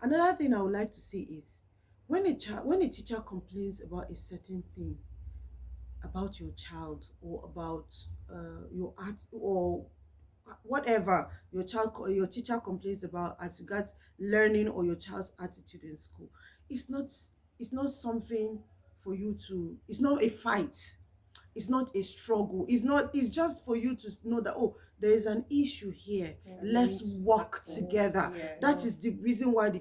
Another thing I would like to say is when a teacher complains about a certain thing about your child or about your art or whatever your teacher complains about as regards learning or your child's attitude in school, it's not it's not something for you to it's not a fight, it's not a struggle, it's just for you to know that, oh, there is an issue here, Yeah, let's work together. yes. That is the reason why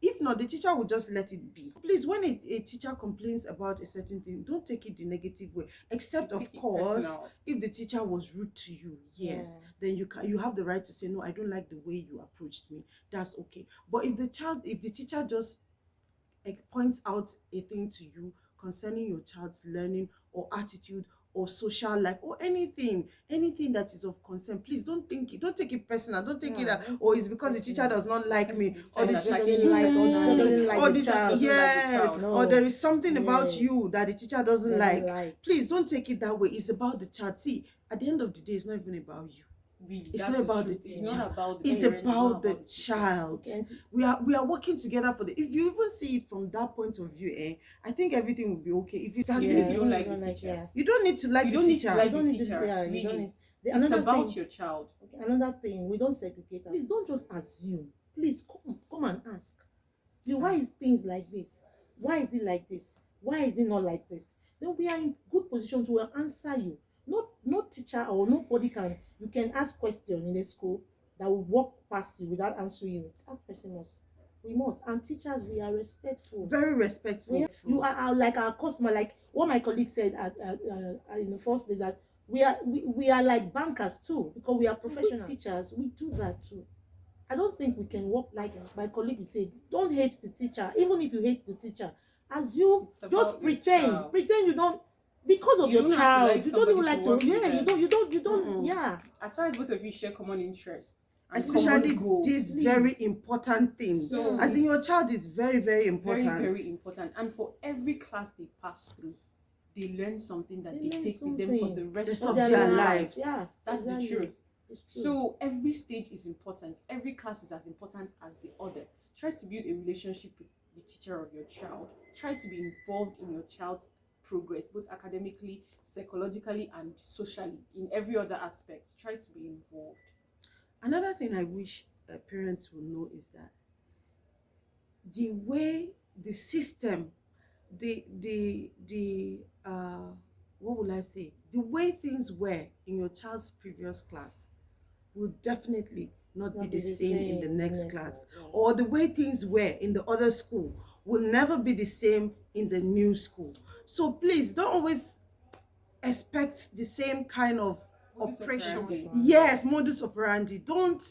if not, the teacher will just let it be. Please, when a teacher complains about a certain thing, don't take it the negative way, except of course if the teacher was rude to you. Yes, then you have the right to say, no, I don't like the way you approached me. That's okay. But if the teacher just points out a thing to you concerning your child's learning or attitude or social life or anything that is of concern, please don't take it personal. Don't take it that, oh, it's because the teacher does not like me, or the teacher doesn't like or the child. yes, No. or there is something about Yes. you that the teacher doesn't like. Please don't take it that way. It's about the child. See, at the end of the day, it's not even about you. Really, It's not about the It's teacher. not about It's parent, about the teacher. child. We are working together for the. If you even see it from that point of view, I think everything will be okay. If you if you don't like the teacher, you don't need to like you the don't need teacher. to like You don't the need to. teacher. Yeah, you Really. don't need. It's Another about thing, your child. okay, another thing, we don't segregate. Please don't just assume. Please come and ask. Why is things like this? Why is it like this? Why is it not like this? Then we are in good position to answer you. No teacher or nobody can. You can ask questions in the school that will walk past you without answering you. That person must. We must. And teachers, we are respectful. Very respectful. You are like our customer. Like what my colleague said in the first place, that we are like bankers too, because we are professional teachers. We do that too. I don't think we can work like my colleague will say. Don't hate the teacher, even if you hate the teacher. Assume, just pretend you don't, because of your child. You don't even like to. Yeah, you don't. Yeah. As far as both of you share common interests, especially this very important thing. So as in, your child is very, very important. Very, very important. And for every class they pass through, they learn something that they take with them for the rest of their lives. Yeah, that's the truth. So every stage is important. Every class is as important as the other. Try to build a relationship with the teacher of your child. Try to be involved in your child's progress, both academically, psychologically, and socially. In every other aspect, try to be involved. Another thing I wish parents will know is that the way the system, what will I say? The way things were in your child's previous class will definitely not be the same in the next class. Or the way things were in the other school will never be the same in the new school. So please don't always expect the same kind of operation. Yes, modus operandi. Don't.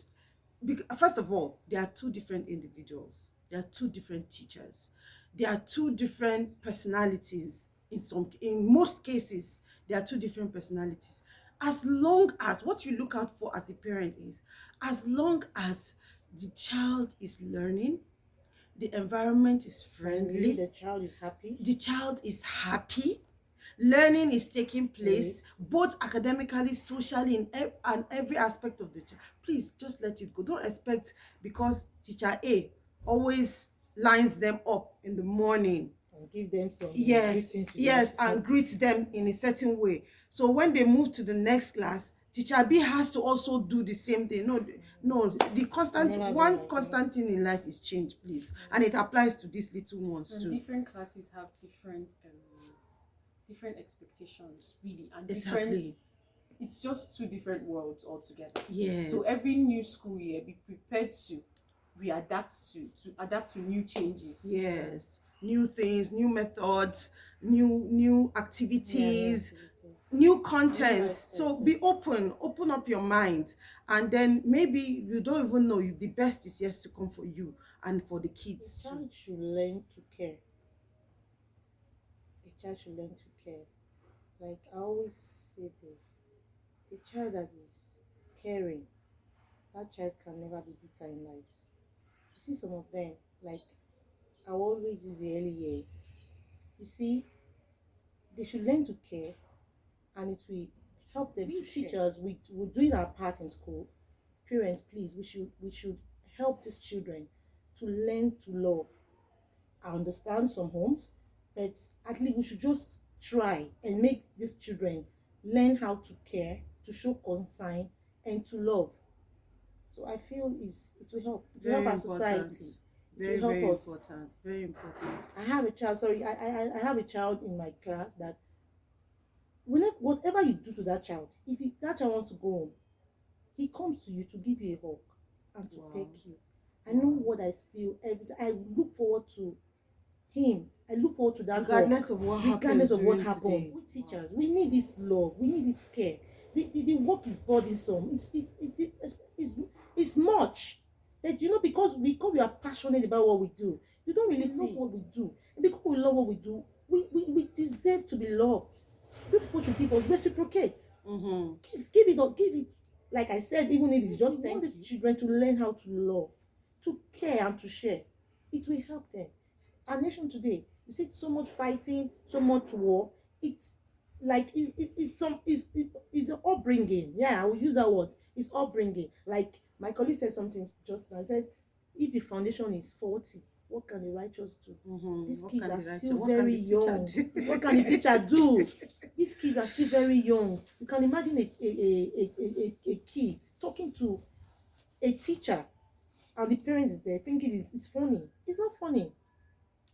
First of all, there are two different individuals. There are two different teachers. There are two different personalities. In most cases, there are two different personalities. As long as what you look out for as a parent is, as long as the child is learning, the environment is friendly, the child is happy, learning is taking place, both academically, socially, and every aspect of the child. Please just let it go. Don't expect because teacher A always lines them up in the morning and give them some and greets them in a certain way. So when they move to the next class, teacher B has to also do the same thing. No, the constant thing in life is change, please. And it applies to these little ones too. Different classes have different expectations, really, and exactly. It's just two different worlds altogether. Yes. So every new school year, be prepared to adapt to new changes. Yes, new things, new methods, new activities, new content. So be open up your mind, and then maybe you don't even know, the best is yet to come for you and for the kids. The child should learn to care. A child should learn to care. Like I always say this, a child that is caring, that child can never be bitter in life. You see some of them, like I always use the early years. You see, they should learn to care, and it will help them. Teachers, we're doing our part in school. Parents, please, we should help these children to learn to love. I understand some homes, but at least we should just try and make these children learn how to care, to show concern, and to love. So I feel it will help. It will help Very our important. society. It will Very, help very us. important. Very important. I have a child. Sorry, I have a child in my class that whenever whatever you do to that child, if that child wants to go home, he comes to you to give you a hug and to Wow. thank you. I know Wow. what I feel every time. I look forward to him. I look forward to that Regardless hug, of what regardless happens of what during happened. today. We teachers, we need this love. We need this care. The work is burdensome. It's much. But you know, because we are passionate about what we do, you don't really love what we do. And because we love what we do, we deserve to be loved. You people should give us reciprocate. Mm-hmm. Give it. Like I said, even if it's just we want these children to learn how to love, to care, and to share. It will help them. Our nation today, you see so much fighting, so much war. It's like it's an upbringing. Yeah, I will use that word. It's upbringing. Like my colleague said something just now. I said, if the foundation is faulty, what can the righteous do? Mm-hmm. These What kids can are the still what very can the teacher young. do? What can the teacher do? These kids are still very young. You can imagine a kid talking to a teacher and the parents is there thinking it's funny. It's not funny.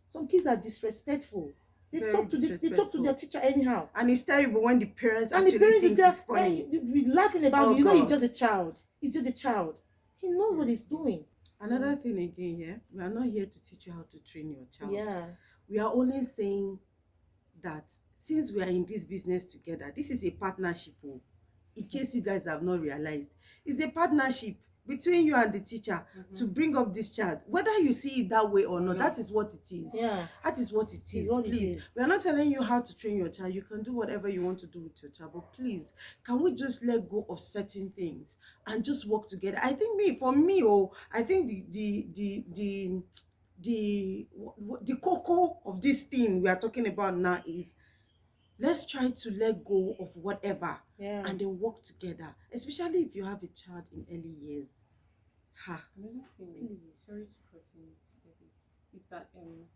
Some kids are disrespectful. They Very talk to they talk to their teacher anyhow. And it's terrible when the parents And the actually parents will thinks tell, it's funny. be laughing about Oh, it. You know, he's God. just a child. He's just a child. He knows what he's doing. Another thing again, yeah, we are not here to teach you how to train your child. Yeah. We are only saying that since we are in this business together, this is a partnership. Oh, in case you guys have not realized, it's a partnership between you and the teacher to bring up this child, whether you see it that way or not. That is what it is. Yeah. That is what it is. What Please, it is. we are not telling you how to train your child. You can do whatever you want to do with your child, but please, can we just let go of certain things and just work together? I think I think the cocoa of this thing we are talking about now is, let's try to let go of whatever and then work together, especially if you have a child in early years. Another thing is, sorry to cut in, Debbie, is that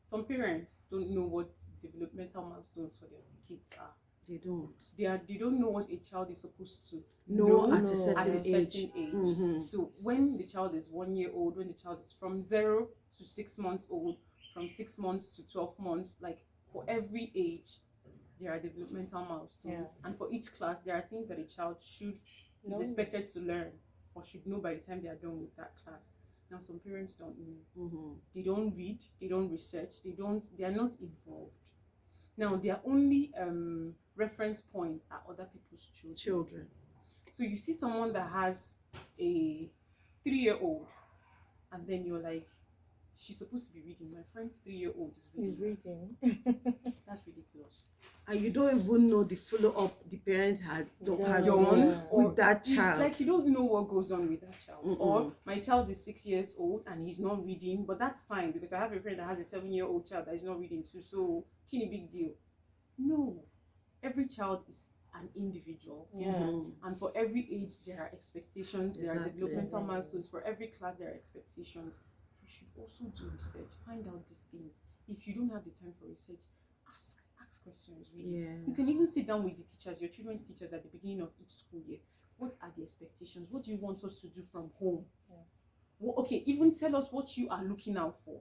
some parents don't know what developmental milestones for their kids are. They don't. They don't know what a child is supposed to know at a at certain a certain age. age. Mm-hmm. So when the child is 1 year old, when the child is from 0 to 6 months old, from 6 months to 12 months, like for every age, there are developmental milestones, and for each class, there are things that a child is expected to learn or should know by the time they are done with that class. Now, some parents don't know. Mm-hmm. They don't read. They don't research. They are not involved. Now, their only reference points are other people's children. So you see someone that has a 3-year-old, and then you're like, she's supposed to be reading. My friend's 3-year-old is reading. That's ridiculous. And you don't even know the follow-up the parents had done with that child. Like, you don't know what goes on with that child. Or my child is 6 years old and he's not reading, but that's fine because I have a friend that has a 7-year-old child that is not reading too. So, kini big deal. No, every child is an individual. And for every age there are expectations. There are developmental milestones. For every class there are expectations. You should also do research. Find out these things. If you don't have the time for research, ask questions. Really, you can even sit down with the teachers, your children's teachers, at the beginning of each school year. What are the expectations? What do you want us to do from home? Well, okay, even tell us what you are looking out for.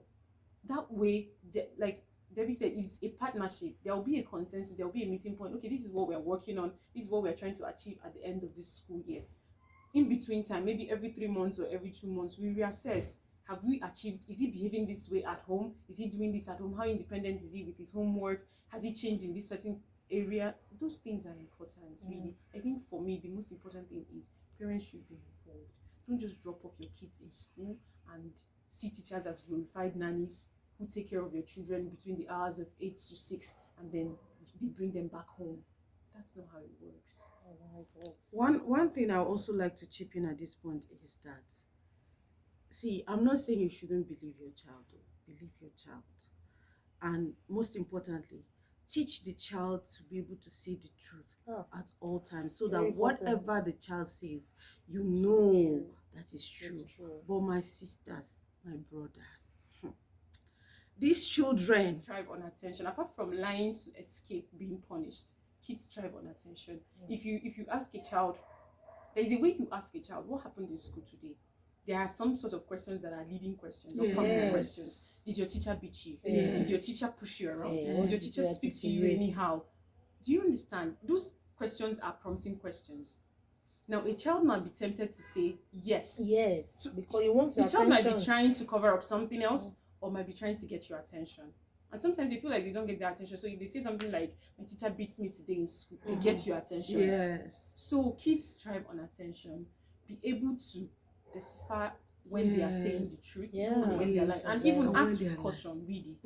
That way, like Debbie said, it's a partnership. There will be a consensus. There will be a meeting point. Okay, this is what we're working on. This is what we're trying to achieve at the end of this school year. In between time, maybe every 3 months or every 2 months, we reassess. Have we achieved? Is he behaving this way at home? Is he doing this at home? How independent is he with his homework? Has he changed in this certain area? Those things are important, really. I think for me, the most important thing is parents should be involved. Don't just drop off your kids in school and see teachers as glorified nannies who take care of your children between the hours of 8 to 6 and then they bring them back home. That's not how it works. One thing I also like to chip in at this point is that, see, I'm not saying you shouldn't believe your child. Believe your child. And most importantly, teach the child to be able to say the truth at all times, so that whatever the child says, you know that is true. But my sisters, my brothers, these children thrive on attention. Apart from lying to escape being punished, kids thrive on attention. If you ask a child, there is a way you ask a child, what happened in school today? There are some sort of questions that are leading questions or prompting questions. Did your teacher beat you? Did your teacher push you around? Did your teacher speak to you anyhow? Do you understand? Those questions are prompting questions. Now, a child might be tempted to say yes. Yes, because he wants your The child attention. might be trying to cover up something else, or might be trying to get your attention. And sometimes they feel like they don't get their attention. So if they say something like, my teacher beat me today in school, they get your attention. Yes. So kids thrive on attention. Be able to decipher when they are saying the truth, when they are lying, and even act with caution. Really,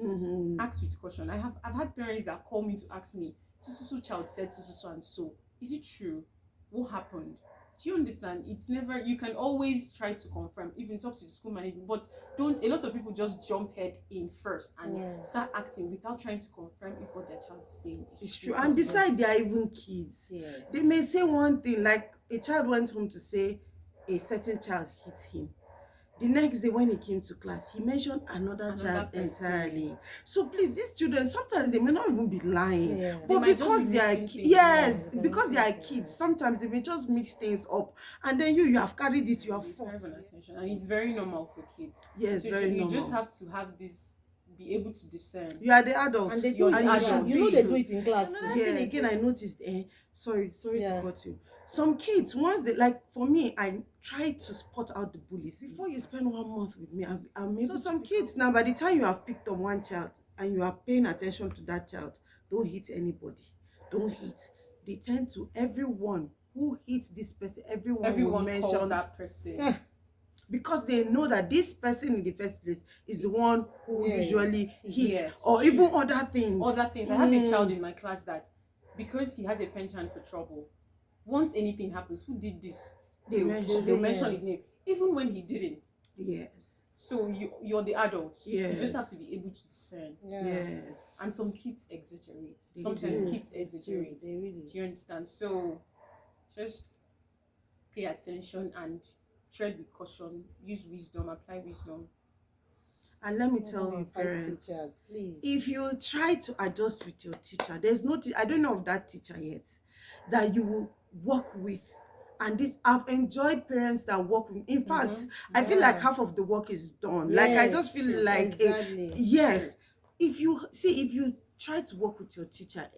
act with caution. I've had parents that call me to ask me, so child said so and so. Is it true? What happened? Do you understand? It's never, you can always try to confirm, even talk to the school management, but don't, a lot of people just jump head in first and start acting without trying to confirm if what their child is saying is true. And besides, they are even kids. They may say one thing, like a child went home to say a certain child hit him. The next day when he came to class, he mentioned another child entirely. So please, these children, sometimes they may not even be lying, but because they are because they are kids, sometimes they may just mix things up, and then you have carried it, you have forced attention, and it's very normal for kids. Yes, so very normal. You just have to have this, be able to discern. You are the adult, and they do it. You know they do it in class. Another thing again, I noticed. Sorry to cut you. Some kids, once they, like for me, I try to spot out the bullies before you spend 1 month with me. So some kids now, by the time you have picked up one child and you are paying attention to that child, don't hit anybody. Don't hit. They tend to, everyone who hits this person, everyone will mention that person. Because they know that this person in the first place is the one who usually hits, or even other things. I have a child in my class that, because he has a penchant for trouble, once anything happens, who did this? They'll mention his name, even when he didn't. Yes. So you're the adult. You just have to be able to discern. Yes. And some kids exaggerate. Sometimes kids exaggerate. They really. Do you understand? So just pay attention and tread with caution. Use wisdom. Apply wisdom. And let me tell you, parents, teachers, please. If you try to adjust with your teacher, there's no, I don't know of that teacher yet that you will work with. And this, I've enjoyed parents that work with. In fact, I feel like half of the work is done. Like I just feel like yes. If you try to work with your teacher,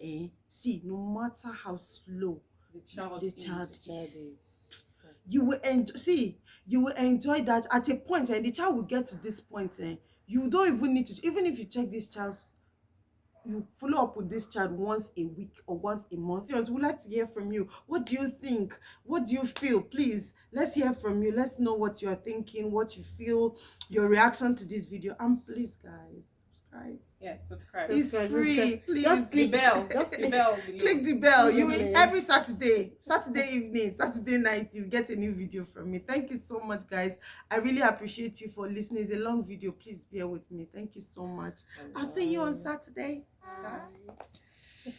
see, no matter how slow the child is, you will enjoy that at a point, and the child will get to this point, you don't even need to, even if you check this child's, you follow up with this child once a week or once a month. Yes, we'd like to hear from you. What do you think? What do you feel? Please, let's hear from you. Let's know what you are thinking, what you feel, your reaction to this video. And please, guys, subscribe. Yes, subscribe. It's free. Please just click the bell. Just click the bell. Click the bell. You will, every Saturday evening, Saturday night, you get a new video from me. Thank you so much, guys. I really appreciate you for listening. It's a long video. Please bear with me. Thank you so much. I'll see you on Saturday. Bye.